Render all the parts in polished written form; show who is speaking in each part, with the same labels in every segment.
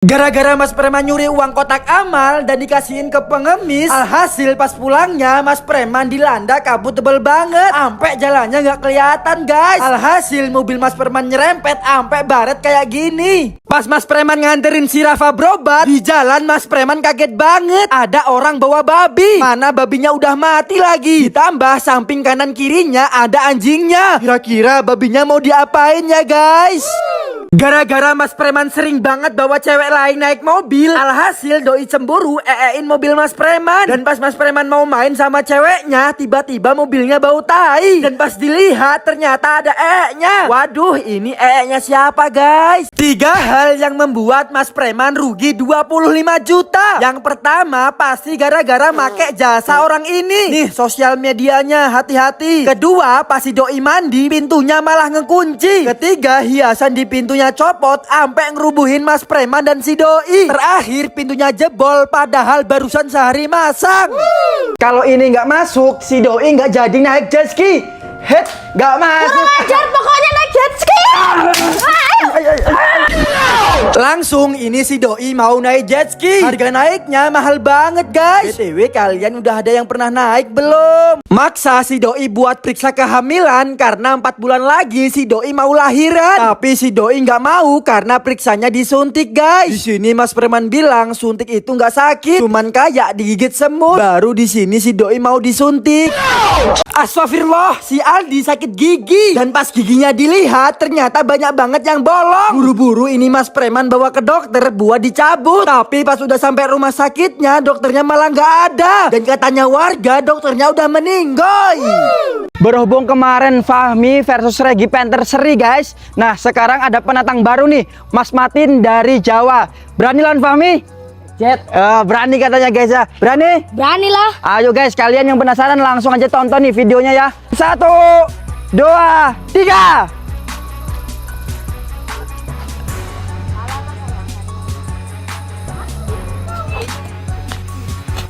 Speaker 1: Gara-gara Mas Preman nyuri uang kotak amal dan dikasihin ke pengemis, alhasil pas pulangnya Mas Preman dilanda kabut tebel banget, ampe jalannya nggak kelihatan guys. Alhasil mobil Mas Preman nyerempet ampe baret kayak gini. Pas Mas Preman nganterin si Rafa berobat di jalan, Mas Preman kaget banget ada orang bawa babi. Mana babinya udah mati lagi, ditambah samping kanan kirinya ada anjingnya. Kira-kira babinya mau diapain ya guys? Gara-gara Mas Preman sering banget bawa cewek lain naik mobil, alhasil doi cemburu eein mobil Mas Preman. Dan pas Mas Preman mau main sama ceweknya, tiba-tiba mobilnya bau tai. Dan pas dilihat ternyata ada eeknya. Waduh, ini eeknya siapa guys? 3 hal yang membuat Mas Preman rugi 25 juta. Yang pertama pasti gara-gara make jasa orang ini. Nih sosial medianya, hati-hati. Kedua pasti doi mandi, pintunya malah ngekunci. Ketiga hiasan di pintunya copot ampe ngerubuhin Mas Preman dan si doi. Terakhir pintunya jebol padahal barusan sehari masang. Kalau ini nggak masuk, si doi nggak jadi naik jet ski. Head nggak masuk.
Speaker 2: Kurang ajar pokoknya naik jet ski.
Speaker 1: Langsung ini si doi mau naik jet ski. Harga naiknya mahal banget guys. BTW kalian udah ada yang pernah naik belum? Maksa si doi buat periksa kehamilan karena 4 bulan lagi si doi mau lahiran. Tapi si doi nggak mau karena periksanya disuntik guys. Di sini Mas Preman bilang suntik itu nggak sakit, cuman kayak digigit semut. Baru di sini si doi mau disuntik. Astagfirullah, si Aldi sakit gigi. Dan pas giginya dilihat ternyata banyak banget yang bolong. Buru-buru ini Mas Preman bawa ke dokter buat dicabut. Tapi pas udah sampai rumah sakitnya dokternya malah nggak ada. Dan katanya warga dokternya udah meninggal.
Speaker 3: Berhubung kemarin Fahmi versus Regi Panther seri guys. Nah sekarang ada penantang baru nih, Mas Matin dari Jawa. Berani lawan Fahmi? Jet. Berani katanya guys ya. Berani?
Speaker 2: Berani lah.
Speaker 3: Ayo guys, kalian yang penasaran langsung aja tonton nih videonya ya. 1, 2, 3.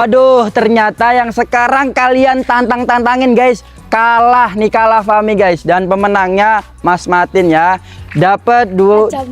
Speaker 3: Aduh, ternyata yang sekarang kalian tantangin guys. Kalah Fahmi guys. Dan pemenangnya Mas Matin ya. Dapat 20.000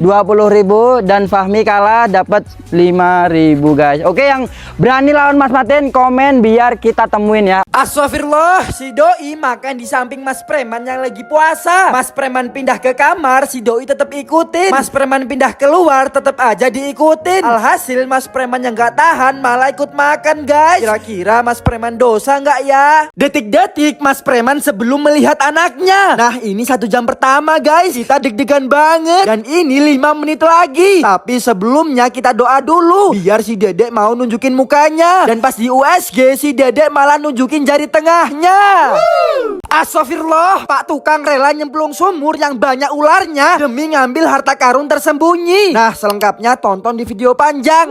Speaker 3: dan Fahmi kalah dapat 5.000 guys. Oke, yang berani lawan Mas Matin komen biar kita temuin ya.
Speaker 1: Astagfirullah, si doi makan di samping Mas Preman yang lagi puasa. Mas Preman pindah ke kamar, si doi tetap ikutin. Mas Preman pindah keluar, tetap aja diikutin. Alhasil Mas Preman yang gak tahan malah ikut makan guys. Kira-kira Mas Preman dosa nggak ya? Detik-detik Mas Preman sebelum melihat anaknya. Nah ini 1 jam pertama guys, kita deg-degan banget. Dan ini 5 menit lagi. Tapi sebelumnya kita doa dulu biar si dedek mau nunjukin mukanya. Dan pas di USG si dedek malah nunjukin jari tengahnya. Astagfirullah, Pak tukang rela nyemplung sumur yang banyak ularnya demi ngambil harta karun tersembunyi. Nah selengkapnya tonton di video panjang.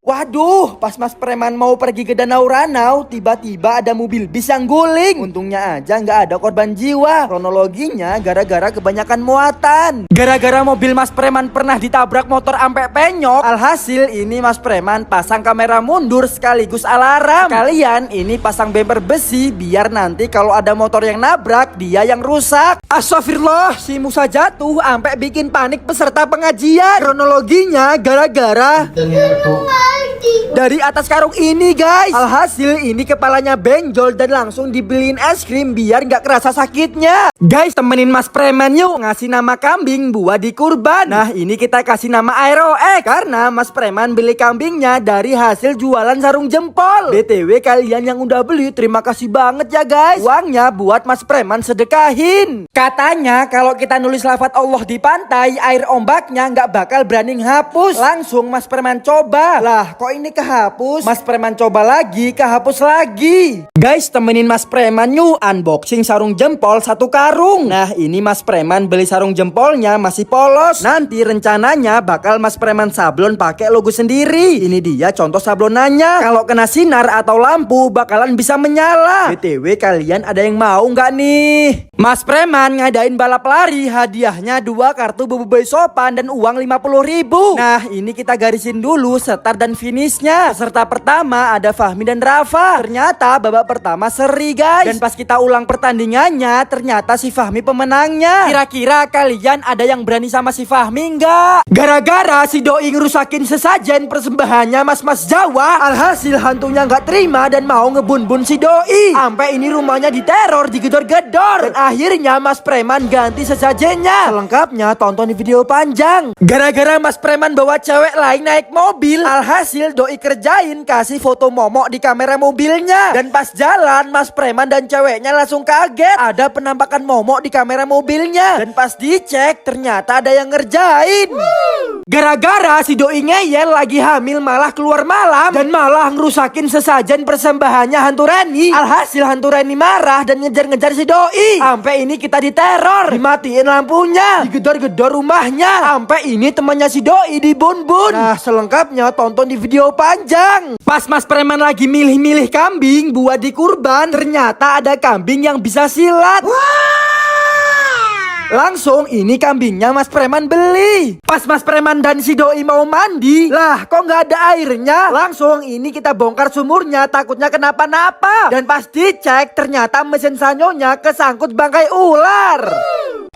Speaker 1: Waduh, pas Mas Preman mau pergi ke Danau Ranau, tiba-tiba ada mobil bis yang guling. Untungnya aja nggak ada korban jiwa. Kronologinya gara-gara kebanyakan muatan. Gara-gara mobil Mas Preman pernah ditabrak motor ampe penyok, alhasil ini Mas Preman pasang kamera mundur sekaligus alarm. Kalian ini pasang bumper besi biar nanti kalau ada motor yang nabrak dia yang rusak. Astagfirullah, si Musa jatuh ampe bikin panik peserta pengajian. Kronologinya gara-gara dari atas karung ini guys. Alhasil ini kepalanya benjol dan langsung dibeliin es krim biar nggak kerasa sakitnya. Guys temenin Mas Preman yuk ngasih nama kambing buat dikurban. Nah ini kita kasih nama Aerox karena Mas Preman beli kambingnya dari hasil jualan sarung jempol. BTW kalian yang udah beli terima kasih banget ya guys. Uangnya buat Mas Preman sedekahin. Katanya kalau kita nulis lafaz Allah di pantai, air ombaknya nggak bakal berani hapus. Langsung Mas Preman coba. Lah kok ini kehapus? Mas Preman coba lagi, kehapus lagi. Guys temenin Mas Preman yuk unboxing sarung jempol 1 karung. Nah ini Mas Preman beli sarung jempolnya masih polos. Nanti rencananya bakal Mas Preman sablon pakai logo sendiri. Ini dia contoh sablonannya. Kalau kena sinar atau lampu bakalan bisa menyala. BTW kalian ada yang mau nggak nih? Mas Preman ngadain balap lari, hadiahnya 2 kartu Boboiboy Sopan dan uang 50.000. Nah ini kita garisin dulu start dan finish. finishnya. Peserta pertama ada Fahmi dan Rafa. Ternyata babak pertama seri guys. Dan pas kita ulang pertandingannya, ternyata si Fahmi pemenangnya. Kira-kira kalian ada yang berani sama si Fahmi nggak? Gara-gara si Doi ngerusakin sesajen persembahannya mas-mas Jawa, alhasil hantunya nggak terima dan mau ngebun-bun si Doi. Sampai ini rumahnya diteror, digedor-gedor. Dan akhirnya Mas Preman ganti sesajennya. Selengkapnya tonton di video panjang. Gara-gara Mas Preman bawa cewek lain naik mobil, alhasil Doi kerjain kasih foto momok di kamera mobilnya. Dan pas jalan Mas Preman dan ceweknya langsung kaget ada penampakan momok di kamera mobilnya. Dan pas dicek ternyata ada yang ngerjain. Gara-gara si Doi ngeyel lagi hamil malah keluar malam dan malah ngerusakin sesajen persembahannya hantu Reni. Alhasil hantu Reni marah dan ngejar-ngejar si Doi. Sampai ini kita diteror, dimatiin lampunya, digedor-gedor rumahnya. Sampai ini temannya si Doi dibun-bun. Nah selengkapnya tonton di video panjang. Pas Mas Preman lagi milih-milih kambing buat dikurban, ternyata ada kambing yang bisa silat. Langsung ini kambingnya Mas Preman beli. Pas Mas Preman dan si Doi mau mandi, lah kok nggak ada airnya. Langsung ini kita bongkar sumurnya, takutnya kenapa-napa. Dan pas dicek ternyata mesin sanyonya kesangkut bangkai ular.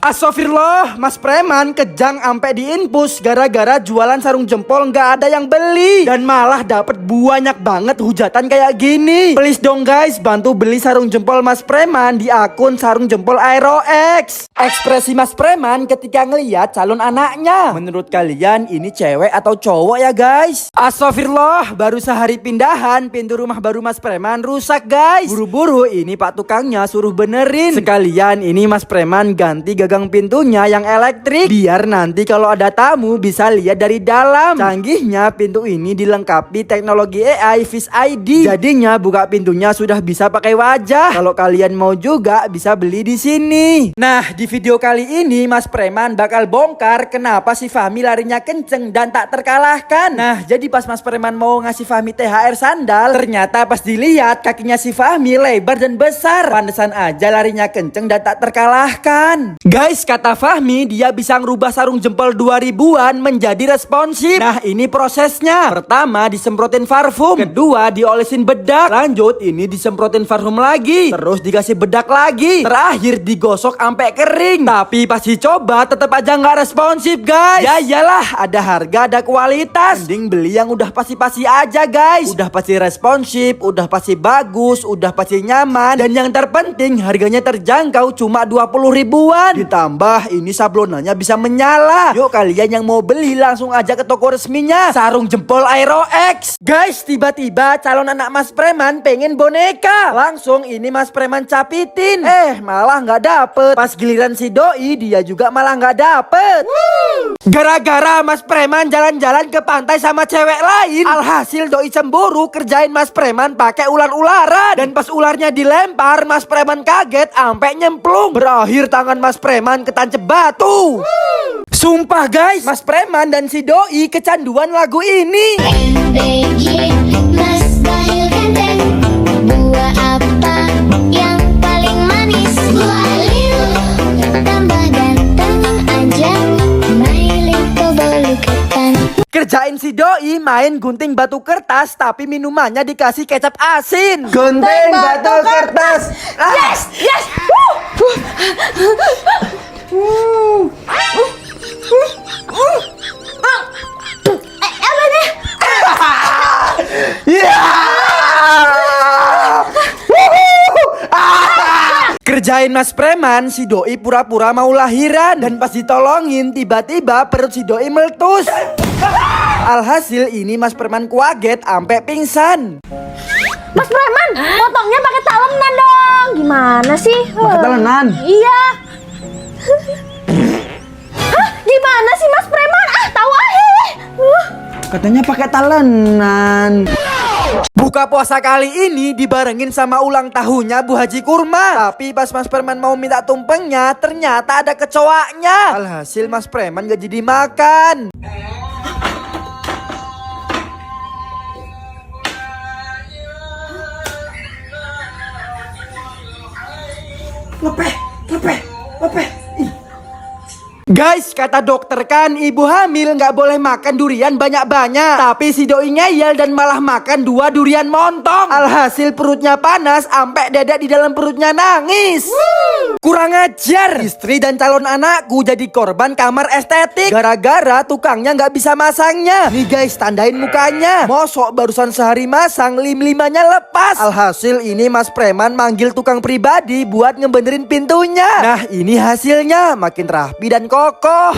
Speaker 1: Astagfirullah, Mas Preman kejang ampe diinpus gara-gara jualan sarung jempol nggak ada yang beli dan malah dapat banyak banget hujatan kayak gini. Please dong guys, bantu beli sarung jempol Mas Preman di akun sarung jempol Aerox. Ekspresi Mas Preman ketika ngeliat calon anaknya. Menurut kalian ini cewek atau cowok ya guys? Astagfirullah, baru sehari pindahan pintu rumah baru Mas Preman rusak guys. Buru-buru ini Pak tukangnya suruh benerin. Sekalian ini Mas Preman ganti gagang pintunya yang elektrik biar nanti kalau ada tamu bisa lihat dari dalam. Canggihnya pintu ini dilengkapi teknologi AI Face ID. Jadinya buka pintunya sudah bisa pakai wajah. Kalau kalian mau juga bisa beli di sini. Nah, di video kali ini Mas Preman bakal bongkar kenapa si Fahmi larinya kenceng dan tak terkalahkan. Nah, jadi pas Mas Preman mau ngasih Fahmi THR sandal, ternyata pas dilihat kakinya si Fahmi lebar dan besar. Pantesan aja larinya kenceng dan tak terkalahkan. Guys, kata Fahmi dia bisa ngerubah sarung jempol 2000-an menjadi responsif. Nah, ini prosesnya. Pertama disemprotin parfum, kedua diolesin bedak, lanjut ini disemprotin parfum lagi, terus dikasih bedak lagi, terakhir digosok sampai kering. Tapi pas dicoba tetap aja nggak responsif guys. Ya iyalah, ada harga ada kualitas. Mending beli yang udah pasti-pasti aja guys. Udah pasti responsif, udah pasti bagus, udah pasti nyaman, dan yang terpenting harganya terjangkau cuma 20 ribuan. Ditambah ini sablonannya bisa menyala. Yuk kalian yang mau beli langsung aja ke toko resminya sarung jempol Aerox. Guys, tiba-tiba calon anak Mas Preman pengen boneka. Langsung ini Mas Preman capitin, malah nggak dapet. Pas giliran si Doi dia juga malah nggak dapet. Gara-gara Mas Preman jalan-jalan ke pantai sama cewek lain, alhasil Doi cemburu kerjain Mas Preman pakai ular-ularan. Dan pas ularnya dilempar Mas Preman kaget ampe nyemplung. Berakhir tangan Mas Preman ketancep batu. Sumpah guys, Mas Preman dan si Doi kecanduan lagu ini.
Speaker 2: MBG, Mas Bayu Ganteng. Buah apa yang paling manis? Buah liu, tambah ganteng aja. My little boluketan.
Speaker 1: Kerjain si Doi main gunting batu kertas tapi minumannya dikasih kecap asin. Gunting batu kertas.
Speaker 2: Yes, yes. Apa nih?
Speaker 1: Kerjain Mas Preman, si Doi pura-pura mau lahiran. Dan pas ditolongin tiba-tiba perut si Doi meletus. Alhasil ini Mas Preman kaget ampe pingsan.
Speaker 2: Mas Preman, potongnya pakai talenan dong. Gimana sih?
Speaker 3: Pakai talenan?
Speaker 2: Iya. Hah? Gimana sih Mas Preman? Tahu aja.
Speaker 3: Katanya pakai talenan.
Speaker 1: Buka puasa kali ini dibarengin sama ulang tahunnya Bu Haji Kurma. Tapi pas Mas Preman mau minta tumpengnya, ternyata ada kecoaknya. Alhasil Mas Preman gak jadi makan. Guys, kata dokter kan ibu hamil nggak boleh makan durian banyak-banyak. Tapi si doi ngeyel dan malah makan 2 durian montong. Alhasil perutnya panas, sampai dada di dalam perutnya nangis. Kurang ajar. Istri dan calon anakku jadi korban kamar estetik gara-gara tukangnya nggak bisa masangnya. Nih guys, tandain mukanya. Mosok barusan sehari masang, lim-limannya lepas. Alhasil ini Mas Preman manggil tukang pribadi buat ngebenerin pintunya. Nah ini hasilnya, makin rapi dan kokoh.